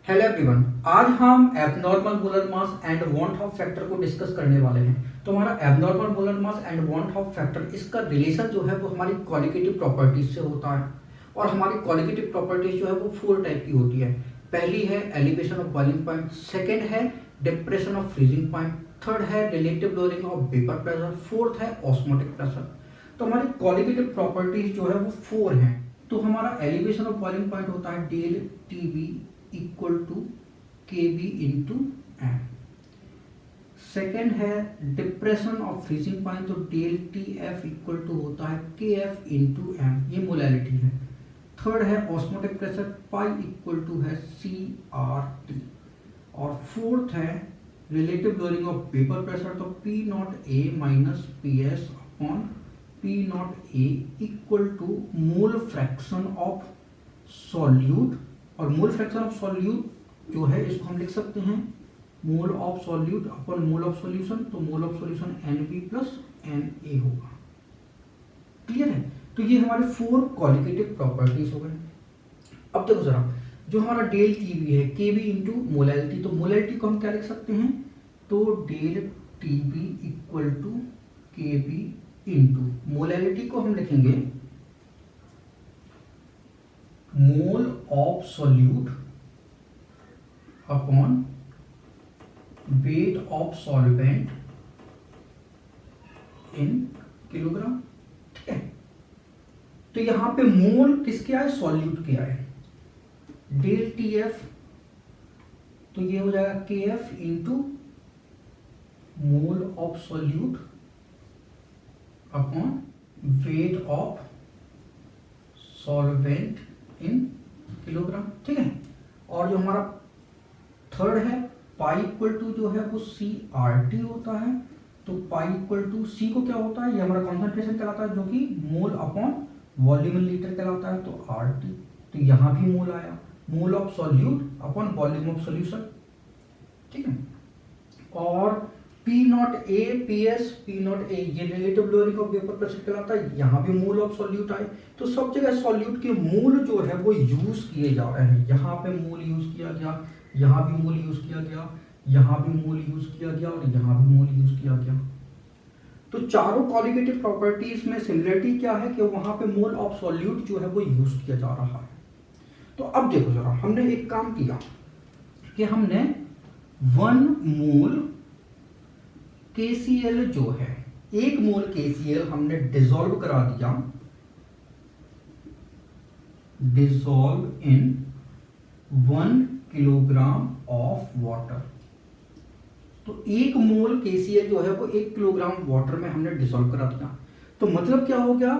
Hello everyone, आज हम abnormal molar mass and want of factor को डिस्कस करने वाले हैं। तो हमारा abnormal molar mass and want of factor, इसका रिलेशन जो है वो हमारी क्वालिटेटिव प्रॉपर्टीज से होता है। और हमारी क्वालिटेटिव प्रॉपर्टीज जो है वो 4 टाइप की होती है। पहली है elevation of boiling point, second है depression of freezing point, third है relative lowering of vapour pressure, fourth है ऑस्मोटिक प्रेशर। तो हमारी क्वालिटेटिव प्रॉपर्टीज जो है वो 4 हैं। तो हमारा एलिवेशन ऑफ बॉइलिंग पॉइंट होता है del T B equal to K B into M. Second है डिप्रेशन ऑफ फ्रीजिंग पॉइंट, तो del T F equal to होता है के एफ इंटू एम, ये मोलैलिटी है। थर्ड है osmotic pressure, pi equal to है सी आर टी। और fourth है relative lowering of vapour pressure, तो P naught A minus P S upon P naught A equal to mole fraction of solute. और मोल fraction of solute जो है इसको हम लिख सकते हैं mole of solute upon mole of solution, तो mole of solution N B plus N A होगा। क्लियर है? तो ये हमारे 4 क्वालिटेटिव प्रॉपर्टीज हो गए। अब देखो जरा, जो हमारा डेल टी बी है के बी इंटू मोलैलिटी, तो मोलैलिटी को हम क्या लिख सकते हैं, तो del T B equal to K B into molality को हम लिखेंगे mole of solute upon weight of solvent in kilogram. ठीक है, तो यहां पे मोल किसके आए, सॉल्यूट के आए। डेल टी एफ, तो ये हो जाएगा के F into mole of solute upon weight of solvent in kilogram. ठीक है, और जो हमारा थर्ड है पाई इक्वल टू जो है वो सी आर टी होता है। तो पाई इक्वल टू सी को क्या होता है, ये हमारा कॉन्सेंट्रेशन कहलाता है, जो कि mole upon volume in litre कहलाता है, तो आर टी। तो यहां भी मोल आया, mole of solute upon volume of solution. ठीक है, और P naught A P S P naught A ये relative lowering of vapour pressure कहलाता है, यहां भी मोल ऑफ सॉल्यूट आए। तो सब जगह सॉल्यूट के मोल जो है वो यूज किए जा रहे हैं। यहाँ पे मोल यूज किया गया, यहाँ भी मोल यूज किया गया, यहाँ भी मोल यूज किया गया, और यहाँ भी मोल यूज किया गया। तो चारों क्वालिटेटिव प्रॉपर्टीज में सिमिलरिटी क्या है कि वहां पे मोल ऑफ सॉल्यूट जो है वो यूज किया जा रहा है। तो अब देखो जरा, हमने एक काम किया कि हमने 1 मोल KCl जो है, 1 मोल KCl हमने डिसॉल्व करा दिया, dissolve in 1 kilogram of water. तो 1 मोल KCl जो है वो 1 किलोग्राम वाटर में हमने डिसॉल्व करा दिया। तो मतलब क्या हो गया,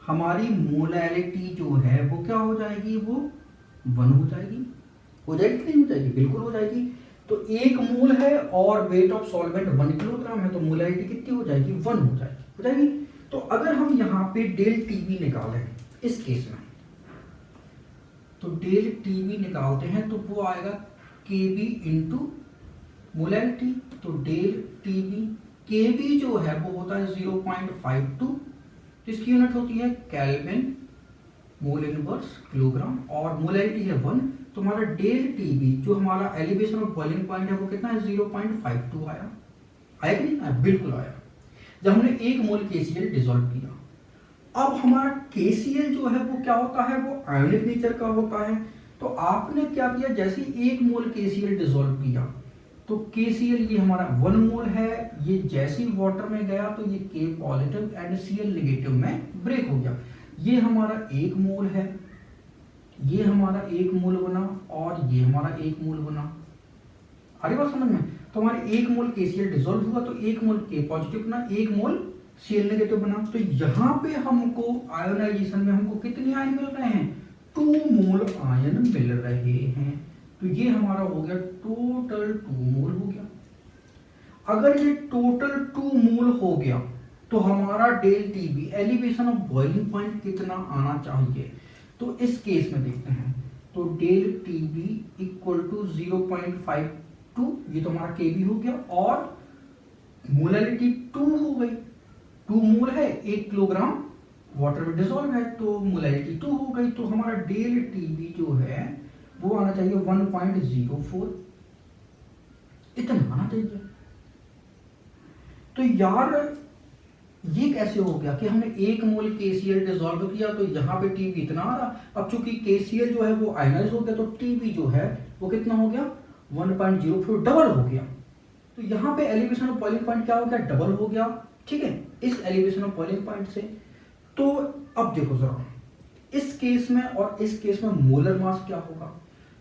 हमारी मोलैलिटी जो है वो क्या हो जाएगी, वो 1 हो जाएगी। हो जाएगी कि नहीं हो जाएगी, बिल्कुल हो जाएगी। तो 1 मोल है और वेट ऑफ सॉल्वेंट 1 किलोग्राम है, तो मोलैलिटी कितनी हो जाएगी, 1 हो जाएगी। हो जाएगी। तो अगर हम यहाँ पे डेल टी बी निकालें इस केस में, तो डेल टी बी निकालते हैं तो वो आएगा के बी इंटू मोलैलिटी। तो डेल टी बी, के बी जो है वो होता है 0.52, जिसकी यूनिट होती है केल्विन मोल इनवर्स किलोग्राम, और मोलैलिटी है 1। तो हमारा डेल टी बी जो हमारा एलिवेशन ऑफ बॉइलिंग पॉइंट है वो कितना है, 0.52 आया। आया कि नहीं आया, बिल्कुल आया, जब हमने 1 मोल KCl डिसॉल्व किया। अब हमारा KCl जो है वो क्या होता है, वो आयोनिक नेचर का होता है। तो आपने क्या किया, जैसे 1 मोल KCl डिसॉल्व किया तो KCl ये हमारा 1 मोल है, ये जैसे ही वाटर में गया तो ये K positive and Cl negative में ब्रेक हो गया। ये हमारा 1 मोल है, ये हमारा 1 मोल बना, और ये हमारा 1 मोल बना। आ रही बात समझ में? तो हमारे 1 मोल KCl डिसॉल्व हुआ तो 1 मोल K पॉजिटिव बना, 1 मोल Cl नेगेटिव बना। तो यहाँ पे हमको आयोनाइजेशन में हमको कितने आयन मिल रहे हैं, 2 मोल आयन मिल रहे हैं। तो ये हमारा हो गया टोटल 2 मोल हो गया। अगर ये टोटल 2 मोल हो गया तो हमारा del T B elevation of boiling point कितना आना चाहिए। तो इस केस में देखते हैं, तो del T B equal to 0.52, ये तो हमारा के बी हो गया, और मोलैलिटी 2 हो गई। 2 मोल है, 1 किलोग्राम वाटर में डिसॉल्व है, तो मोलैलिटी 2 हो गई। तो हमारा डेल टी बी जो है वो आना चाहिए 1.04, इतना आना चाहिए। तो यार ये कैसे हो गया कि हमने 1 मोल KCl डिसॉल्व किया तो यहाँ पे TB इतना आ रहा। अब चूंकि KCl जो है वो आयनाइज हो गया तो TB जो है वो कितना हो गया 1.04, डबल हो गया। तो यहाँ पे एलिवेशन ऑफ बॉइलिंग पॉइंट क्या हो गया, डबल हो गया। ठीक है, इस एलिवेशन ऑफ बॉइलिंग पॉइंट से। तो अब देखो जरा इस केस में और इस केस में मोलर मास क्या होगा।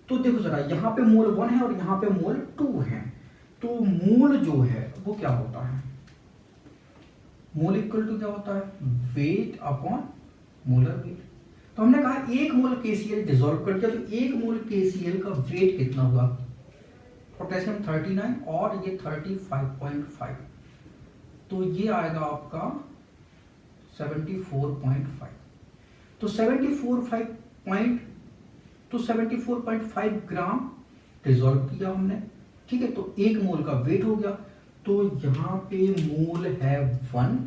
तो देखो जरा यहाँ पे मोल 1 है और यहाँ पे मोल 2 है। तो मोल जो है वो क्या होता है, मोल इक्वल टू क्या होता है, वेट अपॉन मोलर वेट। तो हमने कहा 1 मोल KCl डिसॉल्व कर दिया तो 1 मोल KCl का वेट कितना हुआ, पोटेशियम 39 और ये 35.5, तो ये आएगा आपका 74.5। तो 74.5 ग्राम डिसॉल्व किया हमने। ठीक है, तो 1 मोल का वेट हो गया। तो यहाँ पे मोल है 1,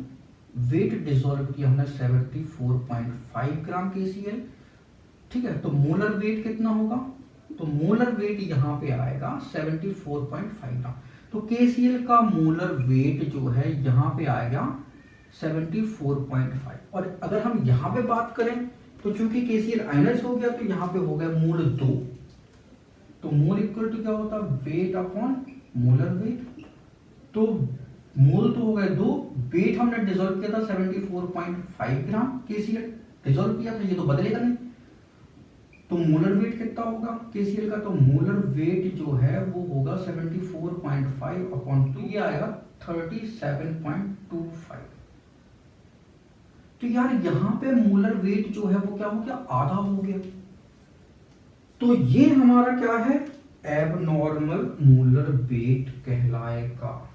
वेट डिसॉल्व किया हमने 74.5 ग्राम KCl। ठीक है, तो मोलर वेट कितना होगा, तो मोलर वेट यहाँ पे आएगा 74.5 ग्राम। तो KCl का मोलर वेट जो है यहाँ पे आएगा 74.5। और अगर हम यहाँ पे बात करें तो चूंकि KCl आयनाइज हो गया तो यहाँ पे हो गया मोल 2। तो मोल इक्वल टू क्या होता है, वेट अपॉन मोलर वेट। तो मोल तो हो गए 2, वेट हमने डिसॉल्व किया था 74.5 ग्राम KCl डिसॉल्व किया था, ये तो बदलेगा नहीं। तो मोलर वेट कितना होगा KCl का, तो मोलर वेट जो है वो होगा 74.5 अपॉन 2, ये आएगा 37.25। तो यार यहाँ पे मोलर वेट जो है वो क्या हो गया, आधा हो गया। तो ये हमारा क्या है, एबनॉर्मल मोलर वेट कहलाएगा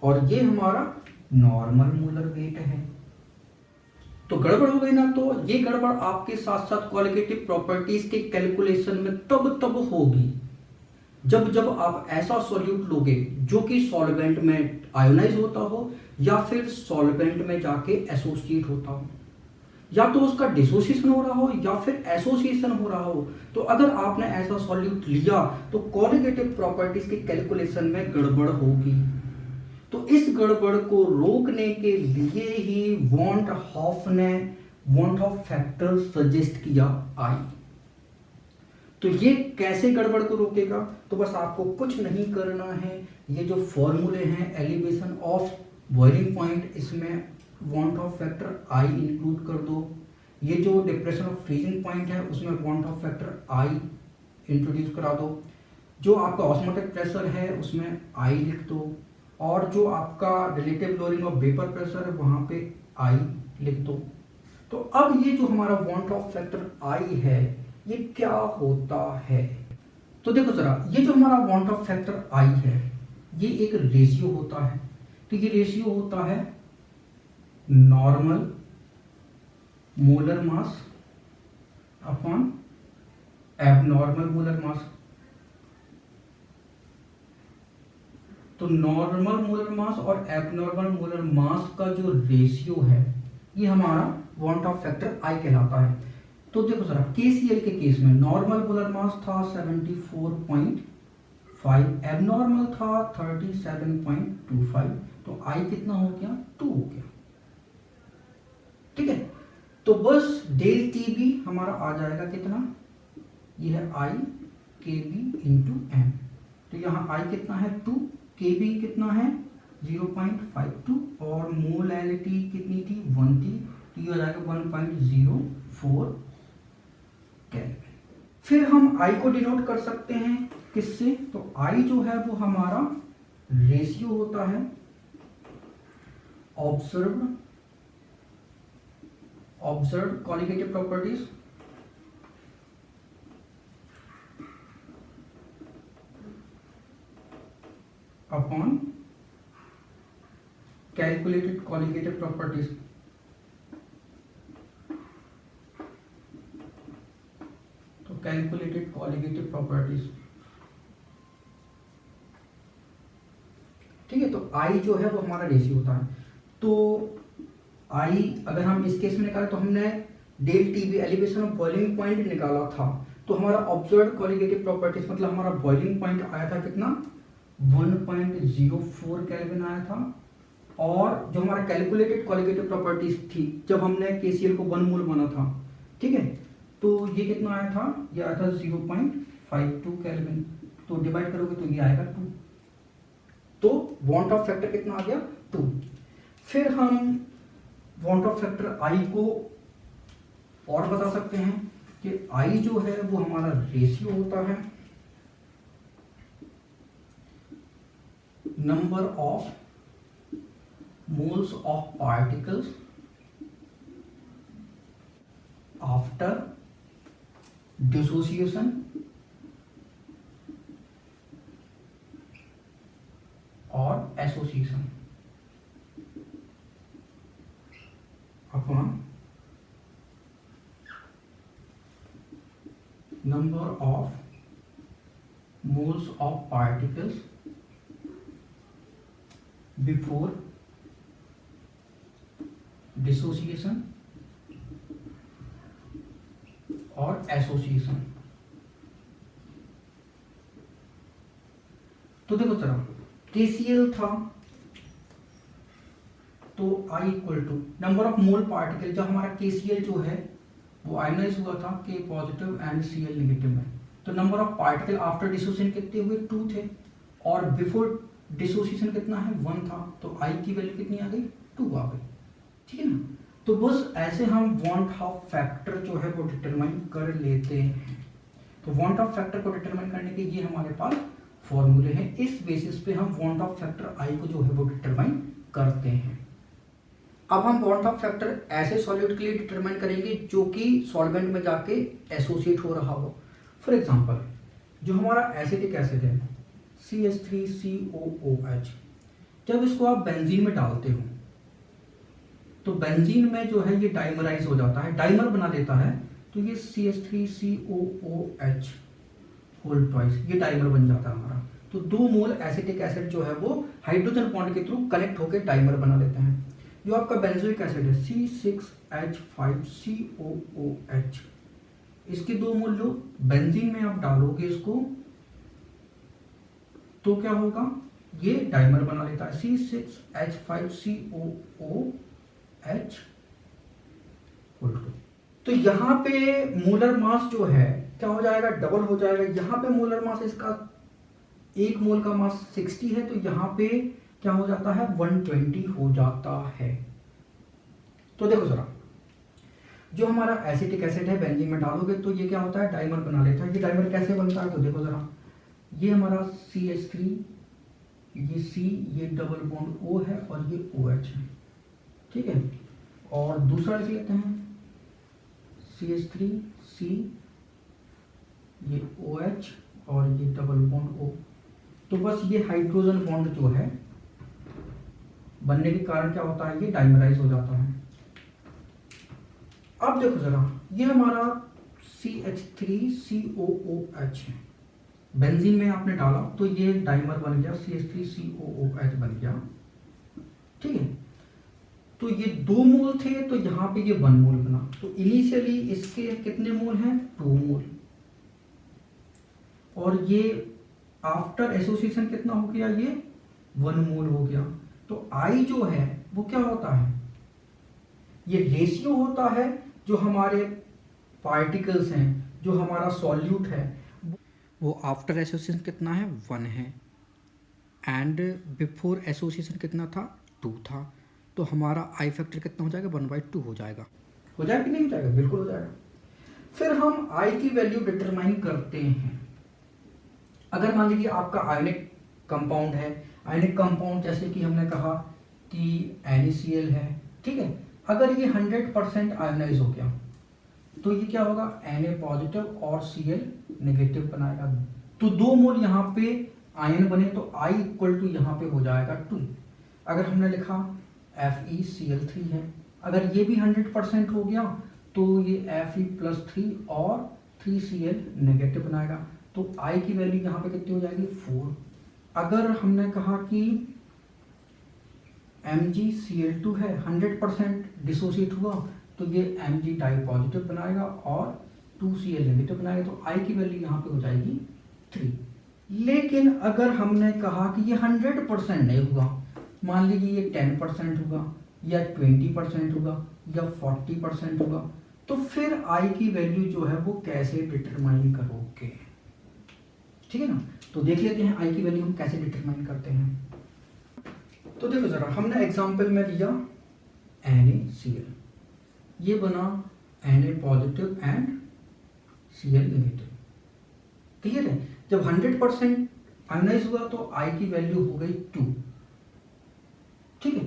और ये हमारा नॉर्मल मोलर वेट है। तो गड़बड़ हो गई ना। तो ये गड़बड़ आपके साथ साथ क्वालिटेटिव प्रॉपर्टीज के कैलकुलेशन में तब होगी जब जब आप ऐसा सॉल्यूट लोगे जो कि सॉल्वेंट में आयोनाइज होता हो या फिर सॉल्वेंट में जाके एसोसिएट होता हो, या तो उसका डिसोसिएशन हो रहा हो या फिर एसोसिएशन हो रहा हो। तो अगर आपने ऐसा सॉल्यूट लिया तो क्वालिटेटिव प्रॉपर्टीज के कैलकुलेशन में गड़बड़ होगी। तो इस गड़बड़ को रोकने के लिए ही वॉन हॉफ ने वॉन हॉफ फैक्टर सजेस्ट किया आई। तो ये कैसे गड़बड़ को रोकेगा, तो बस आपको कुछ नहीं करना है। ये जो फॉर्मूले हैं एलिवेशन ऑफ बॉइलिंग पॉइंट, इसमें van't Hoff factor I include कर दो। ये जो डिप्रेशन ऑफ फ्रीजिंग पॉइंट है उसमें van't Hoff factor I introduce करा दो। जो आपका ऑस्मोटिक प्रेशर है उसमें आई लिख दो, और जो आपका relative lowering of vapour pressure है वहां पे आई लिख दो। तो अब ये जो हमारा वॉन ऑफ फैक्टर आई है ये क्या होता है, तो देखो जरा ये जो हमारा वॉन ऑफ फैक्टर आई है ये एक रेशियो होता है। तो ये रेशियो होता है normal molar mass upon abnormal molar mass. तो नॉर्मल मोलर मास और एबनॉर्मल मोलर मास का जो रेशियो है ये हमारा वॉन ऑफ फैक्टर आई कहलाता है। तो देखो जरा KCl के केस में नॉर्मल मोलर मास था 74.5, एबनॉर्मल था 37.25, तो आई कितना हो गया, 2 हो गया। ठीक है, तो बस डेल TB हमारा आ जाएगा कितना, ये है I KB इंटू M। तो यहाँ I कितना है 2, KB कितना है 0.52 और मोलैलिटी कितनी थी 1 थी, तो ये हो जाएगा 1.04 केल्विन। फिर हम I को डिनोट कर सकते हैं किससे, तो I जो है वो हमारा रेशियो होता है observed qualitative properties upon calculated qualitative properties. तो कैलकुलेटेड क्वालिटेटिव प्रॉपर्टीज, ठीक है। तो आई जो है वो हमारा रेशियो होता है। तो आई अगर हम इस केस में निकालें तो हमने del TB elevation of boiling point निकाला था, तो हमारा ऑब्जर्व कॉलिगेटिव प्रॉपर्टीज मतलब हमारा बॉइलिंग पॉइंट आया था कितना 1.04 केल्विन आया था, और जो हमारा कैलकुलेटेड कॉलिगेटिव प्रॉपर्टीज थी जब हमने केसीएल को 1 मोल माना था, ठीक है, तो ये कितना आया था, ये आया था 0.52 केल्विन, तो डिवाइड करोगे तो ये आएगा 2, तो वांट ऑफ फैक्टर कितना आ गया 2। फिर हम वांट ऑफ फैक्टर आई को और बता सकते हैं कि आई जो है वो हमारा रेशियो होता है number of moles of particles after dissociation or association upon number of moles of particles before dissociation और एसोसिएशन। तो देखो जरा केसीएल था तो I equal to number of mole particle, जब हमारा केसीएल जो है वो आयनाइज हुआ था के पॉजिटिव एंड सीएल नेगेटिव में, तो number of particle after dissociation कितने हुए 2 थे, और बिफोर डिसोसिएशन कितना है 1 था, तो I की वैल्यू कितनी आ गई 2 आ गई, ठीक है ना। तो बस ऐसे हम वांट ऑफ फैक्टर जो है वो डिटरमाइन कर लेते हैं। तो वांट ऑफ फैक्टर को डिटरमाइन करने के ये हमारे पास फॉर्मूले हैं, इस बेसिस पे हम वांट ऑफ फैक्टर आई को जो है वो डिटरमाइन करते हैं। अब हम वांट ऑफ फैक्टर ऐसे सॉल्यूट के लिए डिटरमाइन करेंगे जो कि सॉल्वेंट में जाके एसोसिएट हो रहा हो। फॉर एग्जांपल जो हमारा एसिटिक एसिड है CH3COOH, जब इसको आप बेंजीन में डालते हो तो बेंजीन में जो है ये डाइमराइज हो जाता है, डाइमर बना देता है, तो ये CH3COOH होल ट्वाइस ये डाइमर बन जाता है हमारा। तो 2 मोल एसिटिक एसिड जो है वो हाइड्रोजन बॉन्ड के थ्रू कनेक्ट होकर डाइमर बना देते हैं। जो आपका बेंजोइक एसिड है C6H5COOH, इसके 2 मोल लो, बेंजीन में आप डालोगे इसको तो क्या होगा, ये डाइमर बना लेता है C6H5COOH। तो यहाँ पे मोलर मास जो है क्या हो जाएगा, डबल हो जाएगा। यहाँ पे मोलर मास इसका 1 मोल का मास 60 है, तो यहाँ पे क्या हो जाता है 120 हो जाता है। तो देखो जरा जो हमारा एसिटिक एसिड है बेंजीन में डालोगे तो ये क्या होता है डाइमर बना लेता है। ये डाइमर कैसे बनता है तो देखो जरा, ये हमारा CH3, ये C, ये डबल बॉन्ड O है और ये OH है, ठीक है। और दूसरा लिख लेते हैं CH3C, ये OH और ये डबल बॉन्ड O। तो बस ये हाइड्रोजन बॉन्ड जो है बनने के कारण क्या होता है, ये डाइमराइज हो जाता है। अब देखो जरा ये हमारा CH3COOH है, बेंजीन में आपने डाला तो ये डाइमर बन गया, CH3COOH बन गया, ठीक है। तो ये 2 मोल थे तो यहाँ पे ये 1 मोल बना। तो इनिशियली इसके कितने मोल हैं 2 मोल, और ये आफ्टर एसोसिएशन कितना हो गया, ये 1 मोल हो गया। तो आई जो है वो क्या होता है, ये रेशियो होता है जो हमारे पार्टिकल्स हैं, जो हमारा सॉल्यूट है वो आफ्टर एसोसिएशन कितना है 1 है, एंड बिफोर एसोसिएशन कितना था 2 था। तो हमारा आई फैक्टर कितना हो जाएगा 1/2 हो जाएगा। हो जाएगा कि नहीं हो जाएगा, बिल्कुल हो जाएगा। फिर हम आई की वैल्यू डिटरमाइन करते हैं। अगर मान लीजिए आपका आयनिक कंपाउंड है, आयनिक कंपाउंड जैसे कि हमने कहा कि NaCl है, ठीक है। अगर ये 100% आयोनाइज हो गया तो ये क्या होगा Na पॉजिटिव और Cl नेगेटिव बनाएगा। तो 2 मोल यहाँ पे आयन बने तो I इक्वल टू यहाँ पे हो जाएगा 2। अगर हमने लिखा FeCl3 है, अगर ये भी 100% हो गया तो ये Fe+3 और 3Cl नेगेटिव बनाएगा। तो I की वैल्यू यहाँ पे कितनी हो जाएगी 4। अगर हमने कहा कि MgCl2 है, 100% डिसोसिएट हुआ तो ये Mg डाई पॉजिटिव बनाएगा और 2Cl नेगेटिव बनाएंगे तो I की वैल्यू यहाँ पे हो जाएगी 3। लेकिन अगर हमने कहा कि ये 100% नहीं होगा, मान लीजिए ये 10% होगा या 20% होगा या 40% होगा, तो फिर I की वैल्यू जो है वो कैसे डिटरमाइन करोगे? ठीक है ना। तो देख लेते हैं I की वैल्यू हम कैसे डिटरमाइन करते हैं। तो देखो जरा, हमने एग्जांपल में लिया NaCl, ये बना Na positive and Cl negative. Clear है। जब 100% आयोनाइज हुआ तो I की वैल्यू हो गई 2। ठीक है।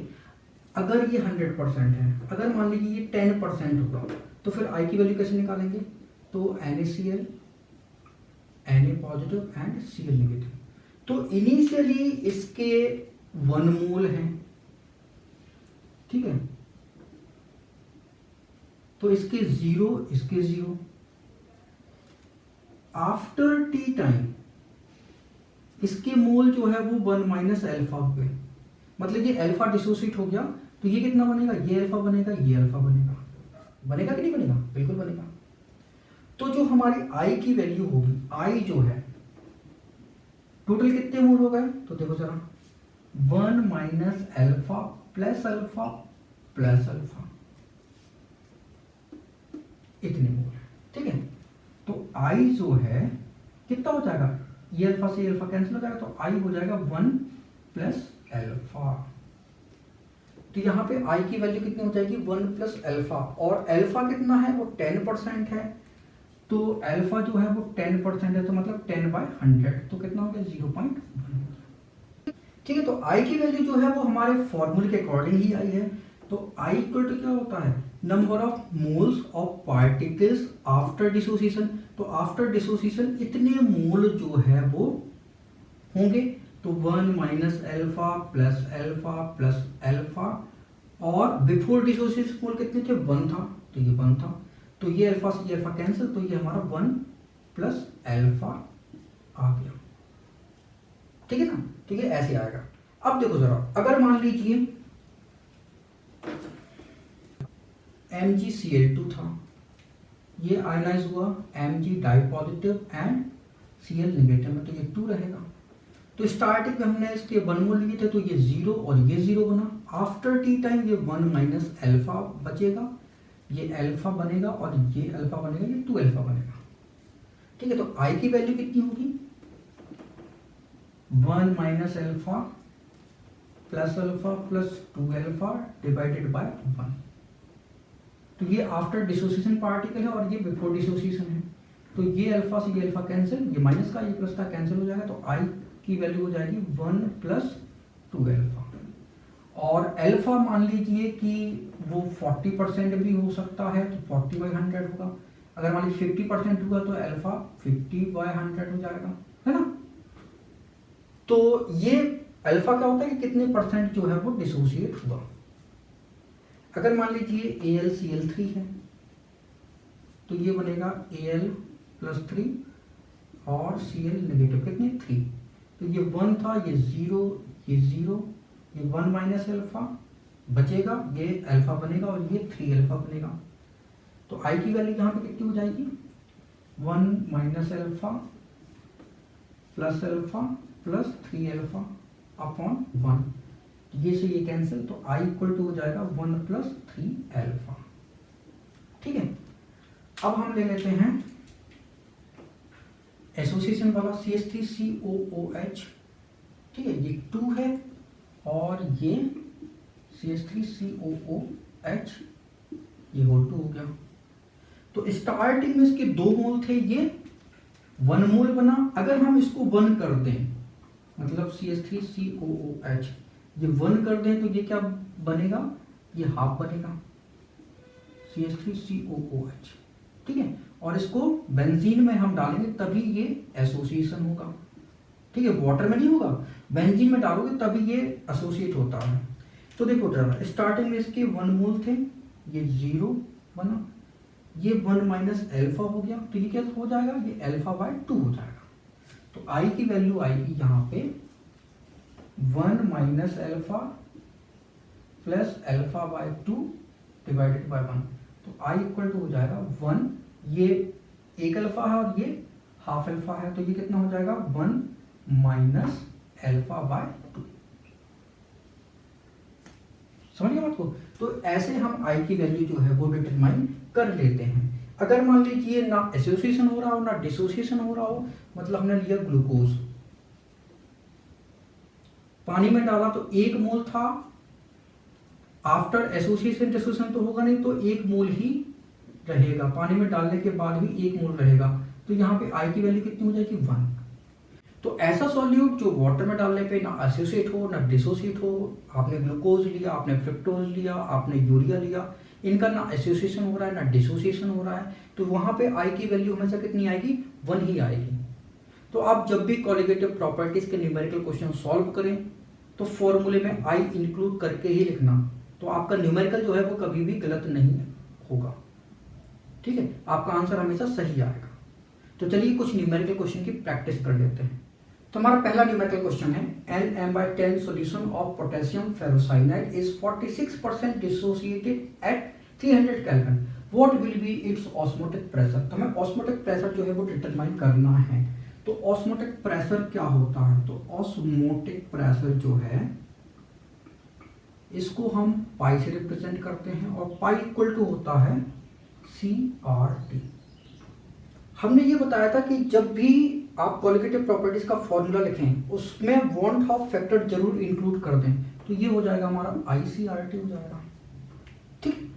अगर ये 100% है, अगर मान लीजिए ये 10% होगा, तो फिर I की वैल्यू कैसे निकालेंगे? तो NaCl, Na positive and Cl negative. तो इनिशियली इसके 1 मोल हैं, ठीक है, तो इसके 0, इसके 0। आफ्टर टी टाइम इसके मोल जो है वो 1 माइनस अल्फा हो गए, मतलब ये अल्फा डिसोसिएट हो गया, तो ये कितना बनेगा? ये अल्फा बनेगा, ये अल्फा बनेगा। बनेगा कि नहीं बनेगा? बिल्कुल बनेगा। तो जो हमारी I की वैल्यू होगी, I जो है टोटल कितने मोल हो गए? तो देखो जरा, 1 minus alpha plus alpha plus alpha, इतने मोल है। ठीक है। तो I जो है कितना हो जाएगा? ये अल्फा से अल्फा कैंसिल हो जाएगा, तो I हो जाएगा 1 प्लस अल्फा। तो यहाँ पे I की वैल्यू कितनी हो जाएगी? 1 प्लस अल्फा, और अल्फा कितना है? वो 10% है, तो अल्फा जो है वो 10% है, तो मतलब 10/100, तो कितना हो गया? 0.1। ठीक है। तो I की वैल्यू जो है वो हमारे फॉर्मूले के अकॉर्डिंग ही आई है। तो I इक्वल टू क्या होता है? Number of moles of particles after dissociation. तो आफ्टर डिसोसिएशन इतने मोल जो है वो होंगे, तो 1 minus alpha plus alpha plus alpha, और बिफोर डिसोसिएशन मोल कितने थे? 1 था, तो ये 1 था, तो ये अल्फा से ये अल्फा कैंसिल, तो ये हमारा 1 प्लस अल्फा आ गया। ठीक है ना। ठीक है, ऐसे आएगा। अब देखो जरा, अगर मान लीजिए MgCl2 था, ये आयनाइज हुआ Mg di positive and Cl negative में, तो ये 2 रहेगा। तो स्टार्टिंग में हमने इसके 1 मोल लिए थे, तो ये 0 और ये 0 बना। आफ्टर टी टाइम ये 1 माइनस अल्फा बचेगा, ये अल्फा बनेगा, और ये अल्फा बनेगा, ये 2 अल्फा बनेगा। ठीक है। तो I की वैल्यू कितनी होगी? 1 minus alpha plus alpha plus 2 alpha divided by 1। तो ये आफ्टर डिसोसिएशन पार्टिकल है और ये बिफोर डिसोसिएशन है, तो ये अल्फा से ये अल्फा कैंसिल, ये माइनस का ये प्लस का कैंसिल हो जाएगा, तो I की वैल्यू हो जाएगी 1 प्लस 2 अल्फा। और अल्फा मान लीजिए कि वो 40% भी हो सकता है, तो 40/100 होगा। अगर मान लीजिए 50% हुआ तो अल्फा 50/100 हो जाएगा, है ना। तो ये अल्फा क्या होता है कि कितने परसेंट जो है वो डिसोसिएट हुआ। अगर मान लीजिए AlCl3 है, तो ये बनेगा Al प्लस 3 और Cl नेगेटिव कितने? 3। तो ये 1 था, ये 0, ये 0, ये 1 माइनस अल्फा बचेगा, ये अल्फा बनेगा, और ये 3 अल्फा बनेगा। तो I की वैल्यू यहाँ पे कितनी हो जाएगी? 1 minus alpha plus 3 alpha upon 1, ये से ये कैंसिल, तो I इक्वल टू हो जाएगा 1 प्लस 3 अल्फा। ठीक है। अब हम ले लेते हैं एसोसिएशन वाला CH3COOH। ठीक है, ये 2 है और ये CH3COOH, ये हो 2 हो गया। तो स्टार्टिंग में इसके 2 मोल थे, ये 1 मोल बना। अगर हम इसको 1 कर दें, मतलब CH3COOH ये 1 कर दें, तो ये क्या बनेगा? ये हाफ बनेगा, CH3COOH। ठीक है। और इसको बेंजीन में हम डालेंगे तभी ये एसोसिएशन होगा। ठीक है, वाटर में नहीं होगा, बेंजीन में डालोगे तभी ये एसोसिएट होता है। तो देखो जरा, स्टार्टिंग में इसके 1 मोल थे, ये 0 बना, ये 1 माइनस अल्फा हो गया, तो ये क्या हो जाएगा? ये अल्फा/2 हो जाएगा। तो I की वैल्यू आएगी यहाँ पे 1 minus alpha plus alpha divided by 1। तो I इक्वल टू हो जाएगा 1, ये एक अल्फा है और ये हाफ अल्फा है, तो ये कितना हो जाएगा 1 माइनस अल्फा बाय 2। समझ गए बात को? तो ऐसे हम आई की वैल्यू जो है वो डिटरमाइन कर लेते हैं। अगर मान लीजिए ना एसोसिएशन हो रहा हो ना डिसोसिएशन हो रहा हो, मतलब हमने लिया ग्लूकोज, पानी में डाला तो 1 मोल था, आफ्टर एसोसिएशन डिसोसिएशन तो होगा नहीं, तो 1 मोल ही रहेगा, पानी में डालने के बाद भी 1 मोल रहेगा, तो यहाँ पे आई की वैल्यू कितनी हो जाएगी 1। तो ऐसा सॉल्यूट जो वाटर में डालने पे ना एसोसिएट हो ना डिसोसिएट हो, आपने ग्लूकोज लिया, आपने फ्रुक्टोज लिया, आपने यूरिया लिया, इनका ना एसोसिएशन हो रहा है ना डिसोसिएशन हो रहा है, तो वहां पे आई की वैल्यू हमेशा कितनी आएगी 1 ही आएगी। तो आप जब भी कॉलिगेटिव प्रॉपर्टीज के न्यूमेरिकल क्वेश्चन सॉल्व करें तो फॉर्मूले में आई इंक्लूड करके ही लिखना, तो आपका न्यूमेरिकल जो है वो कभी भी गलत नहीं होगा। ठीक है, आपका आंसर हमेशा सही आएगा। तो चलिए कुछ न्यूमेरिकल क्वेश्चन की प्रैक्टिस कर लेते हैं। तो हमारा पहला न्यूमेरिकल क्वेश्चन है NM/10 solution of potassium ferrocyanide is 46% dissociated at 300 kelvin, what will be its osmotic pressure. तो हमें ऑस्मोटिक प्रेशर जो है वो डिटरमाइन करना है। तो ऑस्मोटिक प्रेशर क्या होता है? तो ऑस्मोटिक प्रेशर जो है इसको हम पाई से रिप्रेजेंट करते हैं, और पाई इक्वल टू होता है CRT। हमने ये बताया था कि जब भी आप क्वालिटेटिव प्रॉपर्टीज का फॉर्मूला लिखें उसमें वांट ऑफ फैक्टर जरूर इंक्लूड कर दें, तो ये हो जाएगा हमारा ICRT हो जाएगा। ठीक,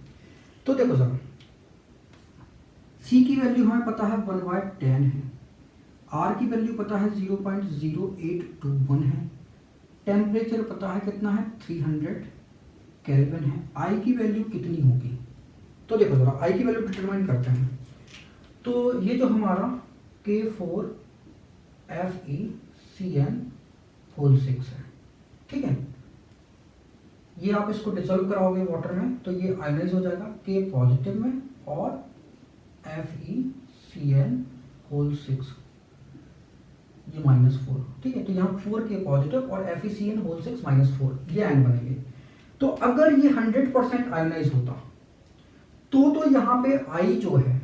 तो देखो सर, C की वैल्यू हमें पता है 1/10 है, R की वैल्यू पता है 0.0821 है, टेम्परेचर पता है कितना है 300 केल्विन है, I की वैल्यू कितनी होगी? तो देखो जरा I की वैल्यू डिटरमाइन करते हैं। तो ये जो हमारा K4FeCN6 है, ठीक है, ये आप इसको डिसॉल्व कराओगे वाटर में तो ये आयनाइज हो जाएगा K पॉजिटिव में और FeCN6 ये -4, ठीक है, तो यहाँ 4K पॉजिटिव और FeCN6 -4 ये आयन बनेंगे। तो अगर ये 100% आयनाइज होता तो यहाँ पे I जो है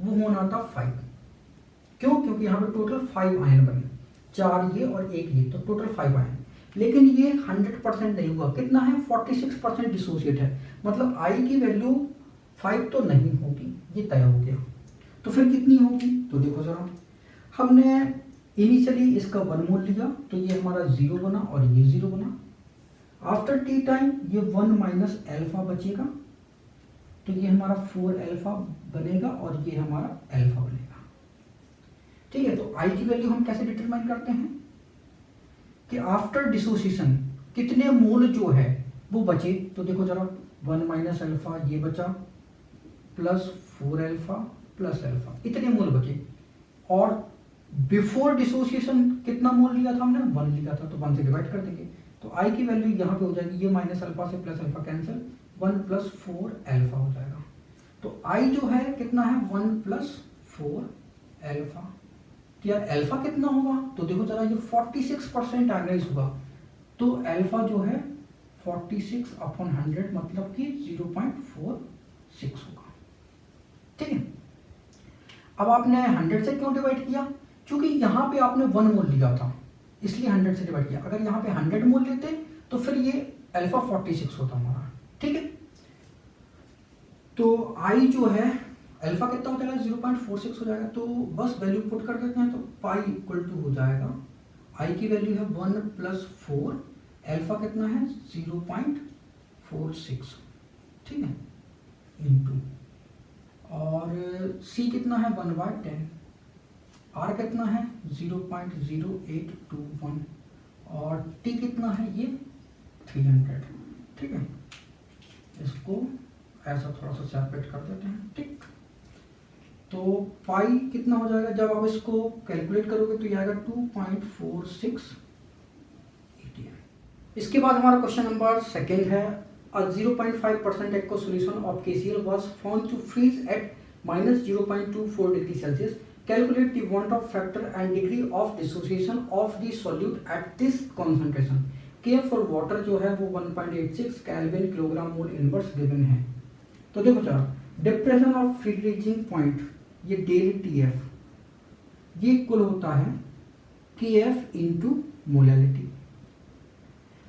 वो होना था 5। क्यों? क्योंकि यहाँ पे टोटल 5 आयन बने, 4 ये और 1 ये, तो टोटल 5 आयन। लेकिन ये 100% नहीं हुआ, कितना है 46% डिसोसिएट है, मतलब I की वैल्यू 5 तो नहीं होगी, ये तय हो गया। तो फिर कितनी होगी? तो देखो जरा, हमने इनिशियली इसका 1 मोल लिया तो ये हमारा 0 बना और ये 0 बना। आफ्टर टी टाइम ये 1 माइनस अल्फा बचेगा, तो ये हमारा 4 अल्फा बनेगा और ये हमारा अल्फा बनेगा। ठीक है, तो आई की वैल्यू हम कैसे डिटरमाइन करते हैं कि आफ्टर डिसोसिएशन कितने मोल जो है वो बचे। तो देखो जरा, 1 माइनस अल्फा ये बचा प्लस 4 अल्फा प्लस अल्फा, इतने मोल बचे। और बिफोर डिसोसिएशन कितना मोल लिया था हमने? 1 लिया था, तो 1 से डिवाइड कर देंगे, तो आई की वैल्यू यहाँ पे हो जाएगी, ये माइनस अल्फा से plus alpha cancel, 1 plus 4 alpha हो जाएगा। तो आई जो है कितना है 1 प्लस 4 अल्फा। तो यार अल्फा कितना होगा? तो देखो जरा, ये 46% आयनाइज होगा, तो अल्फा जो है 46/100 मतलब कि 0.46 होगा। ठीक है, अब आपने 100 से क्यों डिवाइड किया? क्योंकि यहाँ पे आपने 1 मोल लिया था इसलिए 100 से डिवाइड किया। अगर यहाँ पे 100 मोल लेते तो फिर ये अल्फा 46 होता हमारा। ठीक है, तो आई जो है अल्फा कितना हो जाएगा 0.46 हो जाएगा। तो बस वैल्यू पुट कर देते हैं, तो पाई इक्वल टू हो जाएगा, आई की वैल्यू है 1 प्लस 4, अल्फा कितना है 0.46, ठीक है, इंटू, और सी कितना है 1/10, आर कितना है 0.0821 और टी कितना है ये 300। ठीक है, इसको ऐसा थोड़ा सा सेपरेट कर देते हैं। ठीक, तो पाई कितना हो जाएगा जब आप इसको कैलकुलेट करोगे तो ये आएगा 2.46 ATM। इसके बाद हमारा क्वेश्चन नंबर 2 है, a 0.5% aqueous solution of KCl was found to freeze at -0.24 degree Celsius. Calculate the want of factor and degree of dissociation of the solute at this concentration. K for water जो है वो 1.86 kelvin kilogram mole inverse given है। तो देखो जरा, depression of freezing point ये del T F, ये equal होता है के एफ इंटू मोलैलिटी।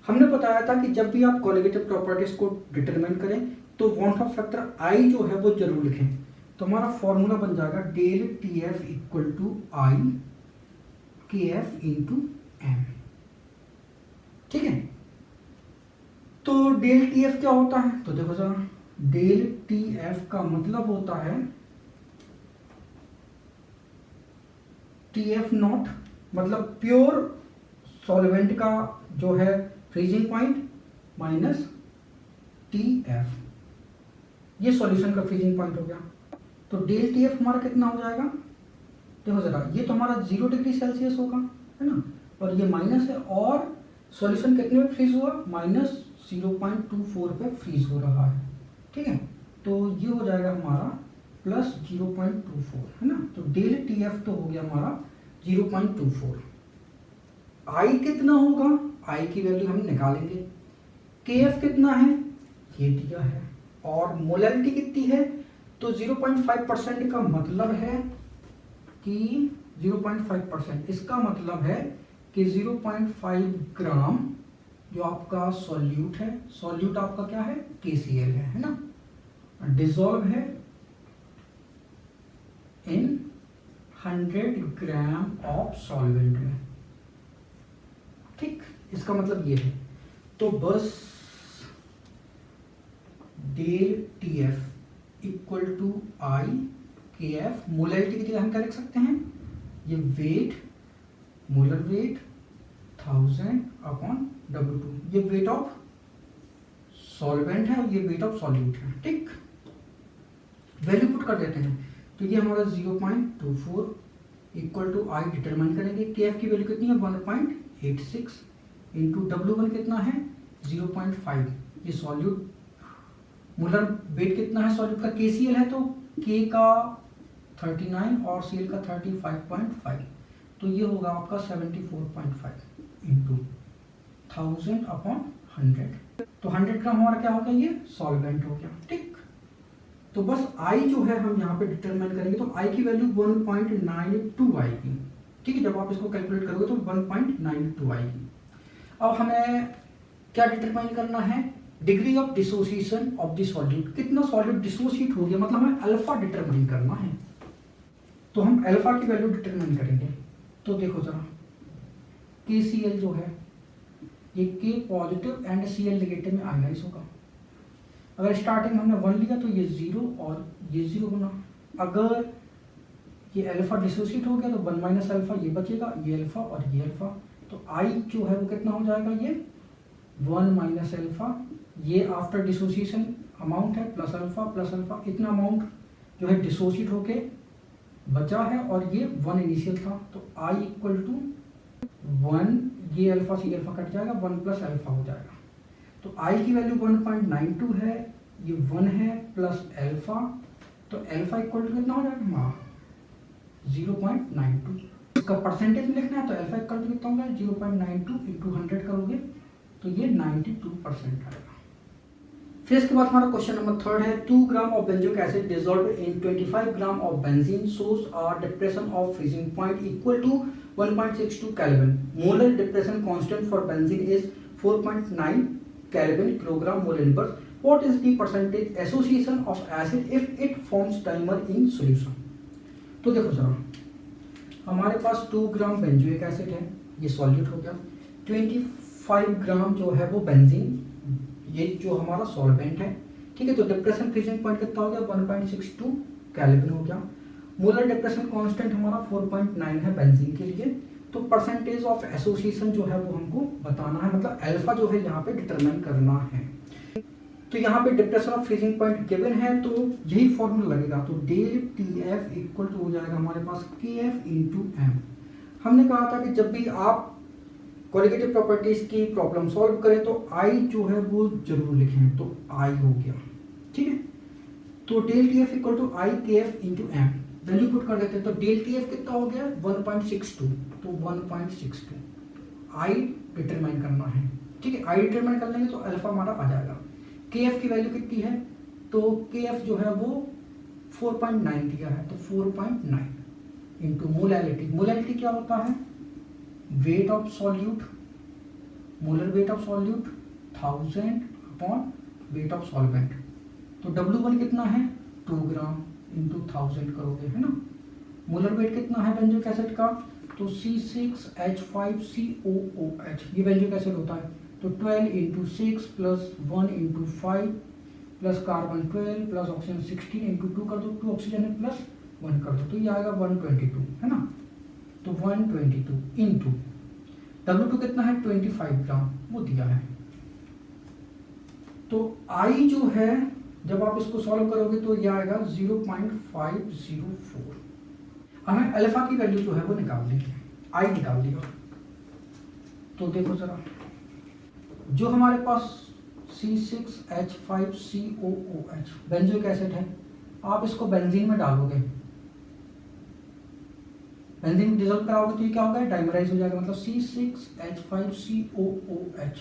हमने बताया था कि जब भी आप कोलिगेटिव प्रॉपर्टीज को डिटरमाइन करें तो वॉन ऑफ फैक्टर आई जो है वो जरूर लिखें। तो हमारा फॉर्मूला बन जाएगा del T F equal to I K F into M. ठीक है, तो डेल टी एफ क्या होता है? तो देखो जरा, डेल टी एफ का मतलब होता है टी एफ नॉट, मतलब प्योर सॉल्वेंट का जो है freezing point minus T F, ये सॉल्यूशन का फ्रीजिंग पॉइंट हो गया। तो डेल टी एफ हमारा कितना हो जाएगा? देखो जरा, ये तो हमारा 0 डिग्री सेल्सियस होगा, है ना, और ये माइनस है, और सॉल्यूशन कितने पे फ्रीज हुआ? -0.24 पे फ्रीज हो रहा है। ठीक है, तो ये हो जाएगा हमारा +0.24, है ना। तो डेल टी एफ तो हो गया हमारा 0.24। आई कितना होगा? आई की वैल्यू हम निकालेंगे। के एफ कितना है? ये दिया है। और मोलैलिटी कितनी है? तो 0.5% का मतलब है कि 0.5%, इसका मतलब है कि 0.5 ग्राम जो आपका सॉल्यूट है, सॉल्यूट आपका क्या है? KCl है ना, डिसॉल्व है इन 100 ग्राम ऑफ सॉल्वेंट में। ठीक, इसका मतलब ये है। तो बस del T F equal to I K F, molality की जगह हम क्या लिख सकते हैं? ये wait, molar weight 1000 upon W2, ये वेट ऑफ सॉल्वेंट है और ये वेट ऑफ सॉल्यूट है। ठीक, वैल्यू पुट कर देते हैं। तो ये हमारा 0.24 इक्वल टू आई डिटरमाइन करेंगे। के एफ की वैल्यू कितनी है? 1.86 इंटू W1 कितना है? 0.5। ये सॉल्यूट मोलर वेट कितना है सॉल्यूट का? KCl है, तो K का 39 और Cl का 35.5, तो ये होगा आपका 74.5 इंटू 1000 अपॉन 100। तो 100 ग्राम हमारा क्या हो गया? ये सॉल्वेंट हो गया। ठीक, तो बस I जो है हम यहाँ पे डिटरमाइन करेंगे। तो I की वैल्यू 1.92 आएगी। ठीक है, जब आप इसको कैलकुलेट करोगे तो 1.92 आएगी। अब हमें क्या डिटरमाइन करना है? Degree of dissociation of the solute, कितना सॉल्यूट डिसोसिएट हो गया, मतलब हमें अल्फा डिटरमाइन करना है। तो हम अल्फा की वैल्यू डिटरमाइन करेंगे। तो देखो जरा, KCl जो है ये K positive and Cl negative में आयनाइज होगा। अगर स्टार्टिंग में हमने 1 लिया तो ये 0 और ये 0 होना। अगर ये अल्फा डिसोसिएट हो गया तो 1 माइनस अल्फा, ये बचेगा, ये अल्फा और ये अल्फा। तो I जो है वो कितना हो जाएगा? ये 1 माइनस अल्फा, ये आफ्टर डिसोसिएशन अमाउंट है, प्लस अल्फा, इतना अमाउंट जो है डिसोसिएट होके बचा है, और ये 1 इनिशियल था। तो I इक्वल टू 1, ये अल्फा से अल्फा कट जाएगा, 1 प्लस अल्फा हो जाएगा। तो I की वैल्यू 1.92 है, ये 1 है प्लस अल्फा, तो अल्फा इक्वल टू कितना हो जाएगा हमारा? 0.92। इसका परसेंटेज में लिखना है तो अल्फा इक्वल टू कितना होगा? 0.92 इंटू 100 करोगे तो ये 92% आएगा। फिर इसके बाद हमारा क्वेश्चन नंबर 3 है, 2 gram of benzoic acid dissolve in 25 gram of benzene shows a depression of freezing point equal to 1.62 Kelvin. Molar depression constant for benzene is 4.9 Kelvin kilogram mole inverse. What is the percentage association of acid if it forms dimer in solution? तो देखो जरा, हमारे पास 2 ग्राम benzoic acid है, ये solute हो गया। 25 ग्राम जो है वो बेंजीन, ये जो हमारा सॉल्वेंट है। ठीक है, तो डिप्रेशन फ्रीजिंग पॉइंट कितना हो गया? 1.62 केल्विन हो गया। मोलर डिप्रेशन कांस्टेंट हमारा 4.9 है बेंजीन के लिए। तो परसेंटेज ऑफ एसोसिएशन जो है वो हमको बताना है, मतलब अल्फा जो है यहाँ पे डिटरमाइन करना है। तो यहाँ पे depression of freezing point given है, तो यही फॉर्मूला लगेगा। तो del T F equal to हो जाएगा हमारे पास के एफ इंटू एम। हमने कहा था कि जब भी आप कोलिगेटिव प्रॉपर्टीज की प्रॉब्लम सॉल्व करें तो आई जो है वो जरूर लिखें। तो आई हो गया। ठीक है, तो del T F equal to I K F into M, value put कर देते हैं। तो डेल टी एफ कितना हो गया? 1.62, तो 1.62 आई डिटरमाइन करना है। ठीक है, आई डिटरमाइन कर लेंगे तो अल्फा हमारा आ जाएगा। के एफ की वैल्यू कितनी है? तो के एफ जो है वो 4.9 दिया है, तो 4.9 इंटू मोलैलिटी। मोलैलिटी क्या होता है? Weight of solute, molar weight of solute 1000 upon weight of solvent. तो W1 कितना है? 2 ग्राम इंटू 1000 करोगे, है ना। मोलर वेट कितना है बेंजोइक एसिड का? तो C6H5COOH, ये बेंजोइक एसिड होता है। तो 12 into 6 plus 1 into 5 plus carbon 12 plus oxygen 16 into 2 कर दो, 2 ऑक्सीजन है प्लस 1 कर दो, तो ये आएगा 122, है ना। तो 122 इंटू W2 कितना है? 25 ग्राम, वो दिया है। तो I जो है जब आप इसको सॉल्व करोगे तो ये आएगा 0.504। हमें अल्फा की वैल्यू जो है वो निकालनी है, I निकाल दिया। तो देखो जरा, जो हमारे पास C6H5COOH बेंजोइक एसिड है, आप इसको बेंजीन में डालोगे, बेंजीन में डिसॉल्व कराओगे तो ये क्या होगा? डाइमराइज हो जाएगा, मतलब C6H5COOH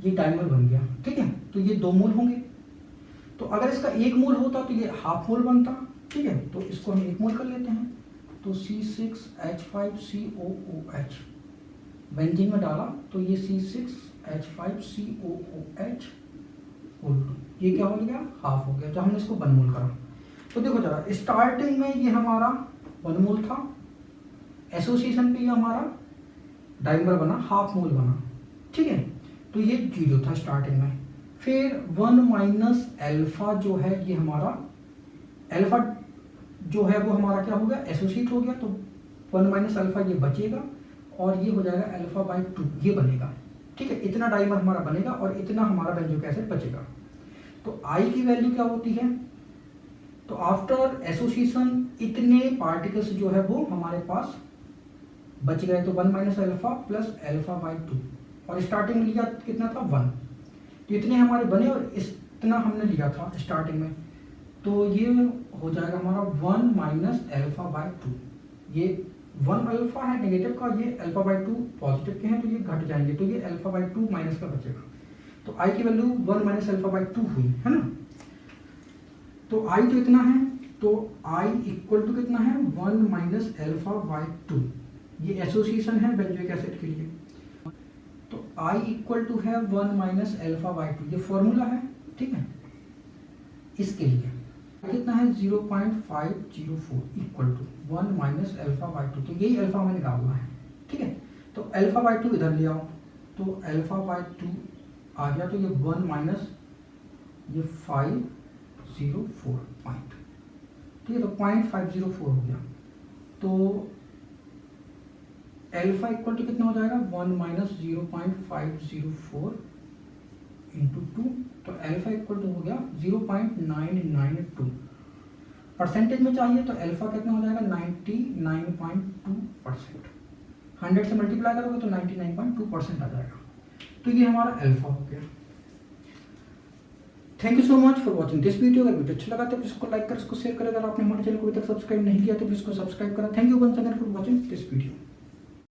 ये डाइमर बन गया, ठीक है। तो ये 2 मोल होंगे। तो अगर इसका 1 मोल होता तो ये हाफ मोल बनता, ठीक है। तो इसको हम 1 मोल कर लेते हैं। तो C6H5COOH बेंजीन में डाला तो ये C6H5COOH ये क्या हो गया? हाफ हो गया, जब हमने इसको 1 मोल करा। तो देखो जरा, स्टार्टिंग में ये हमारा 1 मोल था, एसोसिएशन पे ये हमारा डाइमर बना, हाफ मोल बना, ठीक है। तो ये 0 था स्टार्टिंग में। फिर 1 माइनस अल्फा जो है, ये हमारा अल्फा जो है वो हमारा क्या हो गया? एसोसिएट हो गया। तो 1 माइनस अल्फा ये बचेगा और ये हो जाएगा अल्फा बाई 2, ये बनेगा, ठीक है। इतना डाइमर हमारा बनेगा और इतना हमारा बेंजोइक एसिड बचेगा। तो I की वैल्यू क्या होती है? तो आफ्टर एसोसिएशन इतने पार्टिकल्स जो है वो हमारे पास बच गए। तो 1 minus alpha plus alpha by 2, और स्टार्टिंग में लिया कितना था? 1। तो इतने हमारे बने और इतना हमने लिया था स्टार्टिंग में। तो ये हो जाएगा हमारा 1 माइनस अल्फा बाई 2। ये 1 अल्फा है नेगेटिव का, ये अल्फा बाई 2 पॉजिटिव के हैं, तो ये घट जाएंगे, तो ये अल्फा बाई 2 माइनस का बचेगा। तो I की वैल्यू 1 माइनस अल्फा बाई 2 हुई, है ना। तो I तो इतना है, तो I इक्वल टू कितना है? 1 माइनस अल्फा बाई 2। ये एसोसिएशन है बेंजोइक एसिड के लिए। तो I इक्वल टू है 1 माइनस अल्फा बाई 2, ये फॉर्मूला है, ठीक है। इसके लिए कितना है? 0.504 equal to 1 minus alpha by 2। तो यही अल्फा हमें निकालना है, ठीक है। तो अल्फा बाई 2 इधर ले आओ, तो अल्फा बाई 2 आ गया, तो ये 1 माइनस ये 504 पॉइंट, ठीक है। तो 0.504 हो गया। तो अल्फा इक्वल टू कितना हो जाएगा? 1 माइनस 0.504 इंटू 2। तो अल्फा इक्वल टू हो गया 0.992। परसेंटेज में चाहिए तो अल्फा कितना हो जाएगा? 99.2%। 100 से मल्टीप्लाई करोगे तो 99.2% आ जाएगा। तो ये हमारा अल्फा हो गया। Thank you so much for watching this video. अगर वीडियो अच्छा लगा तो इसको लाइक कर, इसको शेयर करें। अगर आपने हमारे चैनल को अभी तक सब्सक्राइब नहीं किया तो इसको सब्सक्राइब करें। Thank you once again for watching this video.